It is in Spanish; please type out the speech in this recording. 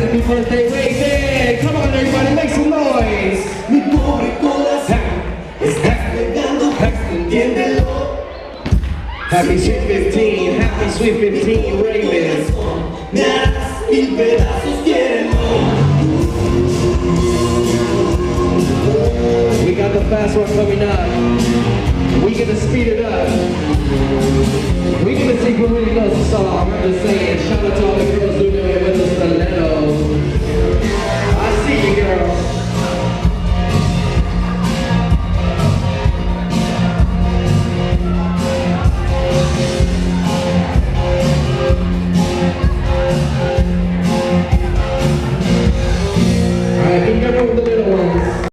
Happy birthday, Raven! Come on, everybody, make some noise! Mi pobre corazón está pegando, entiéndelo. Happy sweet 15, happy sweet 15, Raven! Me harás mil pedazos, quiérelo. We got the fast one coming up. We gonna speed it up. We gonna see who really knows the song. I'm just saying, shout out to all the girls.